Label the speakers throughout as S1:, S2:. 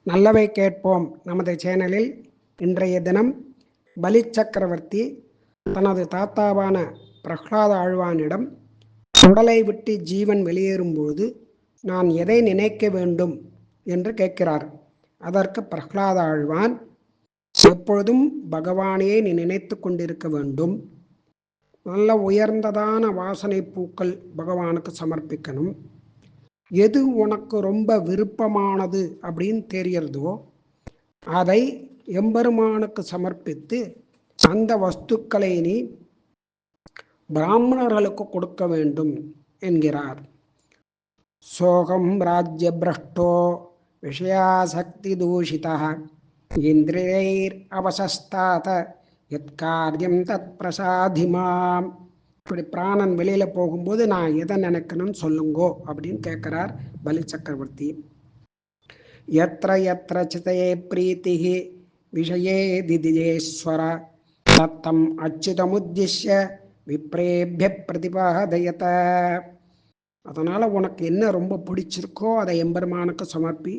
S1: நல்லவை கேட்போம் நமது சேனலில் இன்றைய தினம் பலி சக்கரவர்த்தி தனது தாத்தாவான பிரஹ்லாத ஆழ்வானிடம் உடலை விட்டு ஜீவன் வெளியேறும்போது நான் எதை நினைக்க வேண்டும் என்று கேட்கிறார். அதற்கு பிரஹ்லாத ஆழ்வான், எப்பொழுதும் பகவானையே நீ நினைத்து கொண்டிருக்க வேண்டும். நல்ல உயர்ந்ததான வாசனை பூக்கள் பகவானுக்கு சமர்ப்பிக்கணும். எது உனக்கு ரொம்ப விருப்பமானது அப்படின்னு தெரியறதோ அதை எம்பெருமானுக்கு சமர்ப்பித்து அந்த வஸ்துக்களை நீ பிராமணர்களுக்கு கொடுக்க வேண்டும் என்கிறார். சோகம் ராஜ்ய பிரஷ்டோ விஷயாசக்தி தூஷிதா இந்திரியைர் அவசஸ்தாத எத்காரியம் தத் பிரசாதிமாம். இப்படி பிராணன் வெளியில போகும்போது நான் எதை நினைக்கணும்னு சொல்லுங்கோ அப்படின்னு கேட்கிறார் பலி சக்கரவர்த்தி. யத்ர யத்ர சிதயே பிரீதிஹி விஷயே திதிஜேஸ்வர தத்தம் அச்சுதமுத்திஷ்ய விப்ரேபிய பிரதிபாதயத. அதனால உனக்கு என்ன ரொம்ப பிடிச்சிருக்கோ அதை எம்பெருமானுக்கு சமர்ப்பி,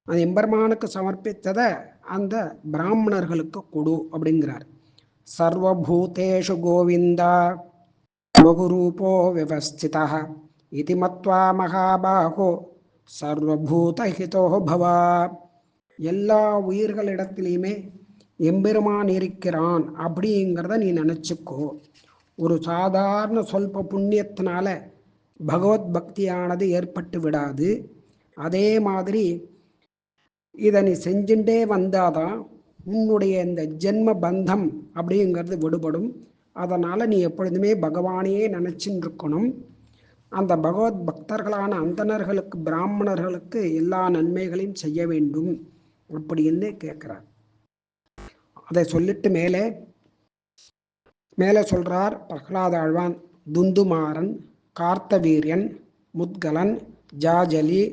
S1: அந்த எம்பெருமானுக்கு சமர்ப்பித்ததை அந்த பிராமணர்களுக்கு கொடு அப்படிங்கிறார். சர்வபூதேஷு கோவிந்தா பகுரூபோ விவஸ்திதः இதி மத்வா மகாபாகோ சர்வபூதஹிதோ பவா. எல்லா உயிர்களிடத்திலையுமே எம்பெருமான் இருக்கிறான் அப்படிங்கிறத நீ நினச்சிக்கோ. ஒரு சாதாரண சொல்ப புண்ணியத்தினால பகவத் பக்தியானது ஏற்பட்டு விடாது. அதே மாதிரி இதை நீ செஞ்சுட்டே வந்தாதான் உன்னுடைய இந்த ஜென்ம பந்தம் அப்படிங்கிறது விடுபடும். அதனால் நீ எப்பொழுதுமே பகவானையே நினச்சின்னு இருக்கணும். அந்த பகவத் பக்தர்களான அந்தணர்களுக்கு பிராமணர்களுக்கு எல்லா நன்மைகளையும் செய்ய வேண்டும் அப்படின்னு கேட்குறார். அதை சொல்லிட்டு மேலே சொல்கிறார் பிரஹ்லாத ஆழ்வான். துந்துமாரன், கார்த்தவீரியன், முத்கலன், ஜாஜலி,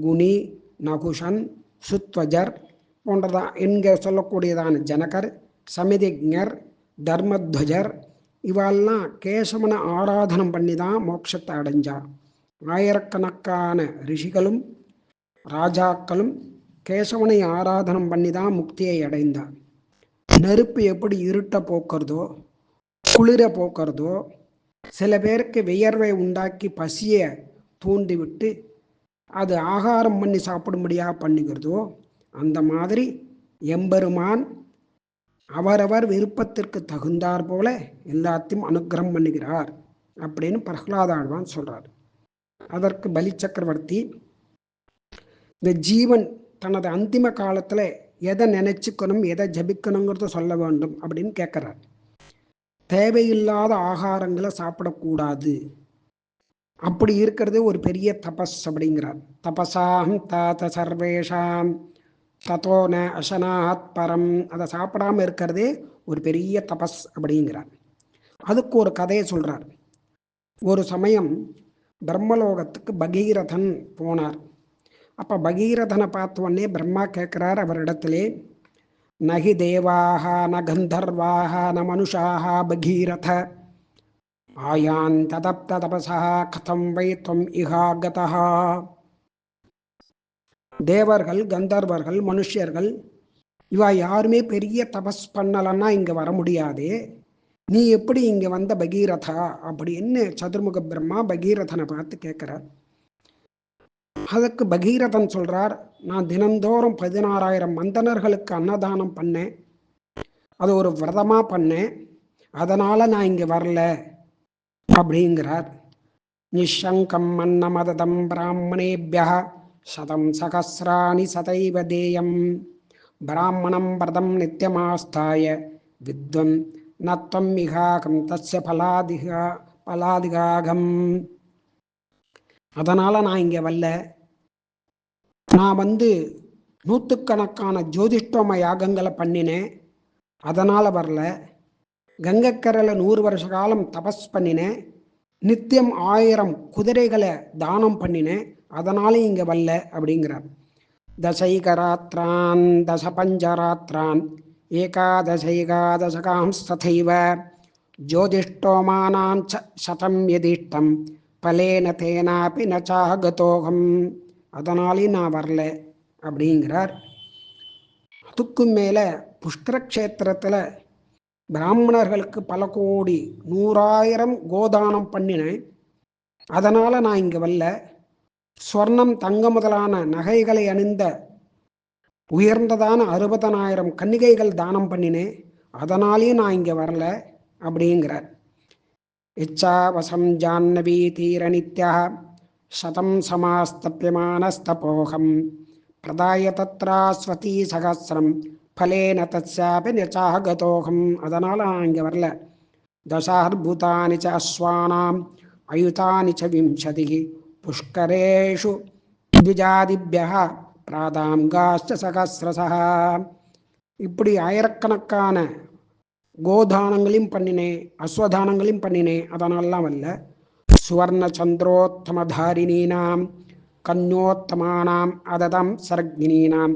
S1: குணி, நகுஷன், சுத்வஜர் போன்றதான் இங்கே சொல்லக்கூடியதான ஜனகர், சமிதிக்ஞர், தர்மத்வஜர் இவெல்லாம் கேசவனை ஆராதனம் பண்ணி தான் மோட்சத்தை அடைஞ்சா. ஆயிரக்கணக்கான ரிஷிகளும் ராஜாக்களும் கேசவனை ஆராதனம் பண்ணி தான் முக்தியை அடைந்தார். நெருப்பு எப்படி இருட்டை போக்குறதோ குளிர போக்குறதோ, சில பேருக்கு வியர்வை உண்டாக்கி பசியை தூண்டிவிட்டு அது ஆகாரம் பண்ணி சாப்பிடும்படியாக பண்ணுகிறதோ, அந்த மாதிரி எம்பெருமான் அவரவர் விருப்பத்திற்கு தகுந்தார் போல எல்லாத்தையும் அனுகிரகம் பண்ணுகிறார் அப்படின்னு பிரஹ்லாத ஆழ்வான் சொல்றார். அதற்கு பலி சக்கரவர்த்தி, இந்த ஜீவன் தனது அந்திம காலத்துல எதை நினைச்சுக்கணும் எதை ஜபிக்கணுங்கிறத சொல்ல வேண்டும் அப்படின்னு கேட்கிறார். தேவையில்லாத ஆகாரங்களை சாப்பிடக்கூடாது. அப்படி இருக்கிறது ஒரு பெரிய தபஸ் அப்படிங்கிறார். தபசாம் தாத சர்வேஷாம் தத்தோன அசனாத் பரம். அதை சாப்பிடாம இருக்கிறதே ஒரு பெரிய தபஸ் அப்படிங்கிறார். அதுக்கு ஒரு கதையை சொல்றார். ஒரு சமயம் பிரம்மலோகத்துக்கு பகீரதன் போனார். அப்ப பகீரதனை பார்த்த உடனே பிரம்மா கேட்கிறார் அவரிடத்திலே, நகி தேவாக ந கந்தர்வாக ந மனுஷாக பகீரத ஆயான் ததப்த தபசா கதம் வை தொம் இஹாகதா. தேவர்கள், கந்தர்வர்கள், மனுஷர்கள் இவா யாருமே பெரிய தபஸ் பண்ணலன்னா இங்க வர முடியாது. நீ எப்படி இங்க வந்த பகீரதா அப்படின்னு சதுர்முக பிரம்மா பகீரதனை பார்த்து கேட்கிறார். அதுக்கு பகீரதன் சொல்றார், நான் தினந்தோறும் 16,000 மந்தனர்களுக்கு அன்னதானம் பண்ணேன். அது ஒரு விரதமா பண்ணேன். அதனால நான் இங்க வரல அப்படிங்கிறார். நிஷங்கம் அன்னமதம் பிராமணேபியா சதம் சகசிராணி சதைவ தேயம் பிராமணம் பிரதம் நித்தியமாஸ்தாய வித்வம் நத்வம் இகாகம் தஸ்ய பலாதிகாகம். அதனால நான் இங்க வரல. நான் நூற்றுக்கணக்கான ஜோதிஷ்டோம யாகங்களை பண்ணினேன், அதனால வரல. கங்கைக்கரையில் 100 வருஷ காலம் தபஸ் பண்ணினேன். நித்தியம் 1000 குதிரைகளை தானம் பண்ணினேன், அதனால இங்க வரல அப்படிங்கிறார். தசைகராத்ரான் தச பஞ்சராத்ரான் ஏகாதசைகாதசகாம்ஸ்ததைவ ஜோதிஷ்டோமானான் சதம் யதிஷ்டம் பலேன தேனாப்பி நச்சாகதோகம். அதனாலே நான் வரல அப்படிங்கிறார் அதுக்கும் மேலே புஷ்கரக்ஷேத்திரத்தில் பிராமணர்களுக்கு பல கோடி 100,000 கோதானம் பண்ணினேன். அதனால் நான் இங்கே வரல. ஸ்வர்ணம் தங்கம் முதலான நகைகளை அணிந்த உயர்ந்ததான 60,000 கன்னிகைகள் தானம் பண்ணினேன். அதனாலேயும் நான் இங்கே வரல அப்படிங்கிறார். இச்சாவசம் ஜான்னவி தீர நித்யா சதம் சமாஸ்தப்யமானஸ்தபோகம் பிரதாய தத்ராஸ்வதி சகசிரம் பலேன தத்சாபி நிச்சாகதோகம். அதனால் நான் இங்கே வரல. தசார்பூதானி ச அஸ்வானாம் அயுதானி ச விம்சதி புஷ்கரேஷு த்விஜாதிபியः பிராதாங்காஸ்ச சகஸ்ரசः. இப்படி ஆயிரக்கணக்கான கோதானங்களையும் பண்ணினேன், அஸ்வதானங்களையும் பண்ணினேன். அதனாலாம் வரல. சுவர்ண சந்திரோத்தமதாரிணீனாம் கன்யோத்தமானாம் அததம் சர்கிணீனாம்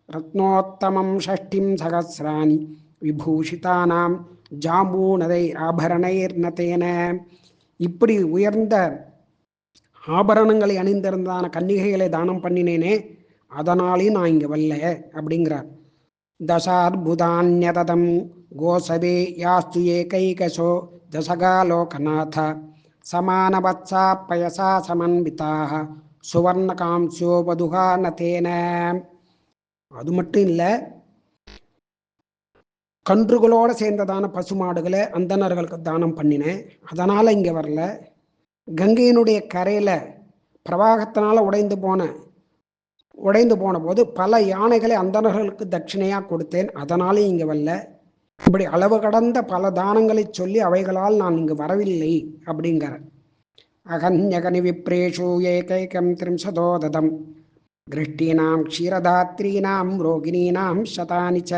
S1: ரத்னோத்தமம் ஷஷ்டிம் சகசிராணி விபூஷிதானாம் ஜாம்பூனதை ஆபரணைர்நதேன. இப்படி உயர்ந்த ஆபரணங்களை அணிந்திருந்தான கன்னிகைகளை தானம் பண்ணினேனே, அதனாலேயும் நான் இங்கே வரல அப்படிங்கிறார். தசார்புதான்யதம் கோசவே யாஸ்து ஏகைகசோ தசகாலோகநாத சமானவத்சா பயசா சமன்விதாக சுவர்ணகாம்சோ வதுகா நதேன. அது மட்டும் இல்லை, கன்றுகளோடு சேர்ந்ததான பசுமாடுகளை அந்தணர்களுக்கு தானம் பண்ணினேன். அதனால் இங்கே வரல. கங்கையினுடைய கரையில் பிரவாகத்தினால் உடைந்து போன போது பல யானைகளை அந்தணர்களுக்கு தட்சிணையாக கொடுத்தேன். அதனாலே இங்கே வரல. இப்படி அளவு கடந்த பல தானங்களை சொல்லி அவைகளால் நான் இங்கு வரவில்லை அப்படிங்கிறார். அகன்யகனி விப்ரேஷு ஏகைகம் திரிம்சதோததம் கிருஷ்டீனாம் க்ஷீரதாத்ரீனாம் ரோகிணீனாம் சதானிச்ச.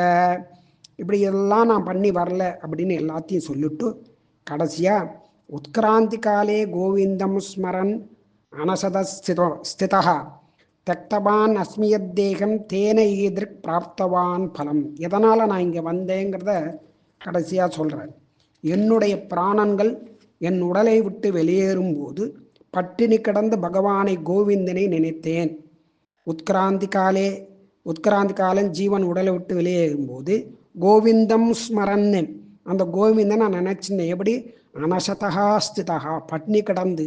S1: இப்படி எல்லாம் நான் பண்ணி வரல அப்படின்னு எல்லாத்தையும் சொல்லிட்டு கடைசியாக உத்கிராந்தி காலே கோவிந்தம் ஸ்மரன் அனசதஸ்திதா தக்தவான் அஸ்மியத்தேகம் தேன ஈதிருக் பிராப்தவான் பலம். எதனால் நான் இங்கே வந்தேங்கிறத கடைசியாக சொல்கிறேன். என்னுடைய பிராணன்கள் என் உடலை விட்டு வெளியேறும்போது பட்டினி கிடந்து பகவானை கோவிந்தனை நினைத்தேன். உத்கிராந்தி காலம் ஜீவன் உடலை விட்டு வெளியேறும்போது கோவிந்தம் ஸ்மரன்னு அந்த கோவிந்தனை நான் நினச்சிருந்தேன். எப்படி? அனசதா ஸ்திதா, பட்னி கிடந்து.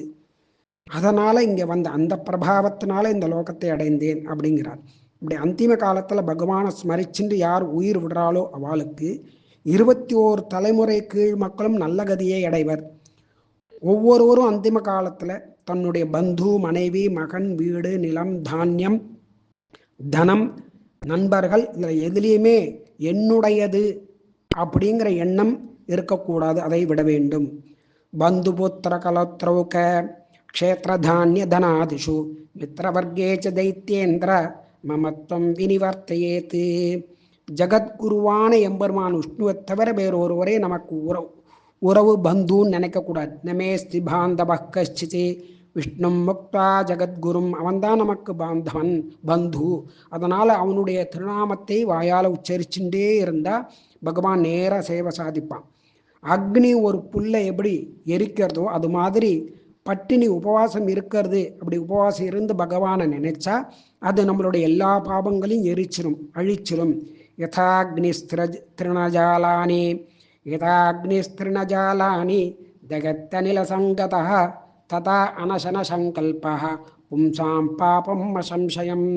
S1: அதனால் இங்கே வந்த அந்த பிரபாவத்தினால இந்த லோகத்தை அடைந்தேன் அப்படிங்கிறார். இப்படி அந்திம காலத்தில் பகவானை ஸ்மரிச்சுட்டு யார் உயிர் விடுறாளோ அவளுக்கு 21 தலைமுறை கீழ் மக்களும் நல்ல கதியை அடைவர். ஒவ்வொருவரும் அந்திம காலத்தில் தன்னுடைய பந்து, மனைவி, மகன், வீடு, நிலம், தானியம், தனம், நண்பர்கள் இதில் எதுலேயுமே என்னுடையது அப்படிங்கிற எண்ணம் இருக்கக்கூடாது. அதை விட வேண்டும். பந்து புத்திர கலத்ரௌக க்ஷேத்ரதானிய தனாதிஷு மித்திரவர்க்கே ச தைத்யேந்திர மமத்வம் வினிவர்த்தையேத்து. ஜகத்குருவான எம்பெருமான் விஷ்ணுவை தவிர வேறு ஒருவரே நமக்கு உறவு பந்துன்னு நினைக்கக்கூடாது. நமேஸ்தி பாந்தவ கஷ்டிதி விஷ்ணும் முக்தா ஜகத்குரும். அவன்தான் நமக்கு பாந்தவன், பந்து. அதனால் அவனுடைய திருநாமத்தை வாயால் உச்சரிச்சுட்டே இருந்தால் பகவான் நேராக சேவை சாதிப்பான். அக்னி ஒரு புல்லை எப்படி எரிக்கிறதோ அது மாதிரி பட்டினி உபவாசம் இருக்கிறது. அப்படி உபவாசம் இருந்து பகவானை நினைச்சா அது நம்மளுடைய எல்லா பாபங்களையும் எரிச்சிரும், அழிச்சிரும். யதாக்னிஸ்திருணஜாலானி ஜகத்தனில சங்கதா ததா அனசன சங்கல்பா பும்சாம் பாபம் அசம்சயம்.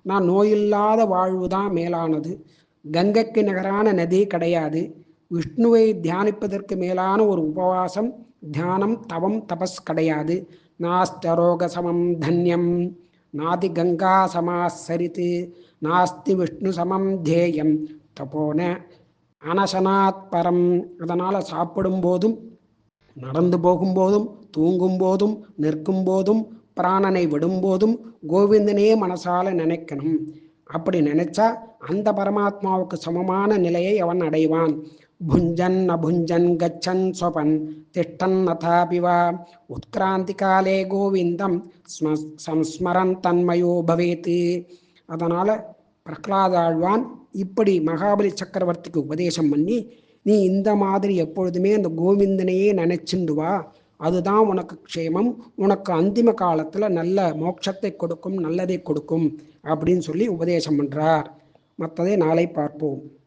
S1: நான் நோயில்லாத வாழ்வு தான் மேலானது. கங்கைக்கு நிகரான நதி கிடையாது. விஷ்ணுவை தியானிப்பதற்கு மேலான ஒரு உபவாசம், தியானம், தவம், தபஸ் கிடையாது. நாஸ்தரோக சமம் தன்யம் நாதி கங்கா சமாசரித்து நாஸ்தி விஷ்ணு சமம் தேயம் தபோன அனசனாத் பரம். அதனால் சாப்பிடும் போதும், நடந்து போகும்போதும், தூங்கும் போதும், நிற்கும் போதும், பிராணனை விடும்போதும் கோவிந்தனையே மனசால நினைக்கணும். அப்படி நினைச்சா அந்த பரமாத்மாவுக்கு சமமான நிலையை அவன் அடைவான். புஞ்சன் அபுஞ்சன் கச்சன் சொபன் திஷ்டன் நதாபிவா உத்கிராந்தி காலே கோவிந்தம் சம்ஸ்மரன் தன்மயோ பவேத்து. அதனால் பிரகலாதாழ்வான் இப்படி மகாபலி சக்கரவர்த்திக்கு உபதேசம் பண்ணி, நீ இந்த மாதிரி எப்பொழுதுமே அந்த கோவிந்தனையே நினைச்சுண்டு வா, அதுதான் உனக்கு க்ஷேமம், உனக்கு அந்திம காலத்தில் நல்ல மோட்சத்தை கொடுக்கும், நல்லதை கொடுக்கும் அப்படின்னு சொல்லி உபதேசம் பண்ணுறார். மற்றதை நாளை பார்ப்போம்.